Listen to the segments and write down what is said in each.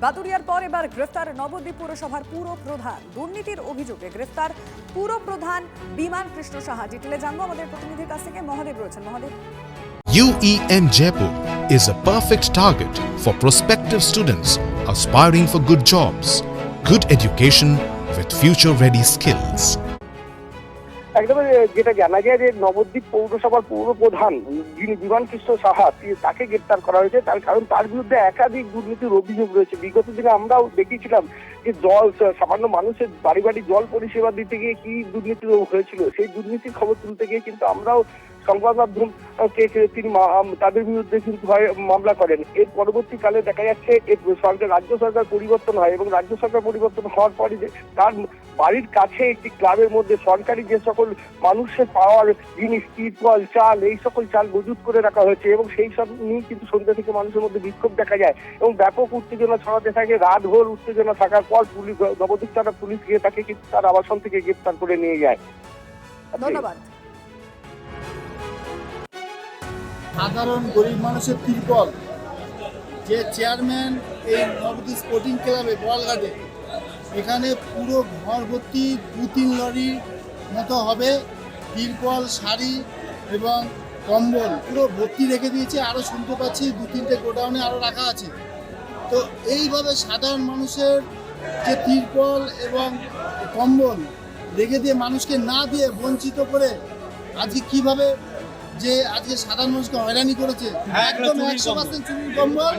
বাদুড়িয়ার পর এবার গ্রেফতার নবদ্বীপ পুরসভার পুরপ্রধান। দুর্নীতির অভিযোগে গ্রেফতার পুরপ্রধান বিমান কৃষ্ণ সাহা। ডিটেলে জানবো আমাদের প্রতিনিধির কাছ থেকে। মহাদেব রয়েছেন। Mahadev, UEM Jaipur is a perfect target for prospective students aspiring for good jobs, good education with future-ready skills. একদম যেটা জানা যায় যে নবদ্বীপ পৌরসভার পৌরপ্রধান যিনি বিমান কৃষ্ণ সাহা তাকে গ্রেপ্তার করা হয়েছে। তার কারণ তার বিরুদ্ধে একাধিক দুর্নীতির অভিযোগ রয়েছে। বিগত দিনে আমরাও দেখেছিলাম যে জল সামান্য মানুষের বাড়ি বাড়ি জল পরিষেবা দিতে গিয়ে কি দুর্নীতি হয়েছিল, সেই দুর্নীতির খবর তুলতে গিয়ে কিন্তু আমরাও সংবাদ মাধ্যম তিনি তাদের বিরুদ্ধে কিন্তু মামলা করেন। এর পরবর্তীকালে দেখা যাচ্ছে রাজ্য সরকার পরিবর্তন হয় এবং রাজ্য সরকার পরিবর্তন হওয়ার পরে তার বাড়ির কাছে একটি ক্লাবের মধ্যে সরকারি যে সকল মানুষের পাওয়ার জিনিস, তিরপল, চাল, এই সকল চাল মজুত করে রাখা হয়েছে এবং সেই সব নিয়ে কিন্তু সন্ধ্যা থেকে মানুষের মধ্যে বিক্ষোভ দেখা যায় এবং ব্যাপক উত্তেজনা ছড়াতে থাকে। রাতভর উত্তেজনা থাকার পর পুলিশ, নবদ্বীপ থানার পুলিশ গিয়ে তাকে কিন্তু তার আবাসন থেকে গ্রেপ্তার করে নিয়ে যায়। ধন্যবাদ। সাধারণ গরিব মানুষের তিরপল, যে চেয়ারম্যান এই নবদ্বীপ স্পোর্টিং ক্লাবে বলঘাটে, এখানে পুরো ঘর ভর্তি 2-3 লরির মতো হবে তিরপল, শাড়ি এবং কম্বল পুরো ভর্তি রেখে দিয়েছে। আরও শুনতে পাচ্ছি 2-3টে গোডাউনে আরও রাখা আছে। তো এইভাবে সাধারণ মানুষের যে তিরপল এবং কম্বল রেখে দিয়ে মানুষকে না দিয়ে বঞ্চিত করে আজকে কিভাবে যে আজকে সাধারণ মানুষকে হয়রানি করেছে, একদম 100% চুরির কম্বল।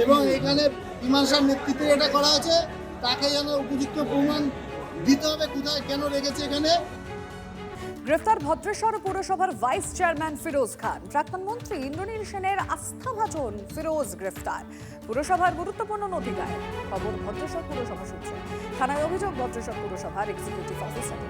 এবং এখানে বিমান সাহেব নেতৃত্বে এটা করা হয়েছে, তাকে যেন উপযুক্ত প্রমাণ দিতে হবে কোথায় কেন রেখেছে এখানে। গ্রেফতার ভদ্রেশ্বর পুরসভার ভাইস চেয়ারম্যান ফিরোজ খান। প্রাক্তন মন্ত্রী ইন্দ্রনীল সেনের আস্থাভাজন ফিরোজ গ্রেফতার। পুরসভার গুরুত্বপূর্ণ নথি গায়েব। খবর ভদ্রেশ্বর পুরসভা সূত্রে। থানায় অভিযোগ ভদ্রেশ্বর পুরসভার এক্সিকিউটিভ অফিসার।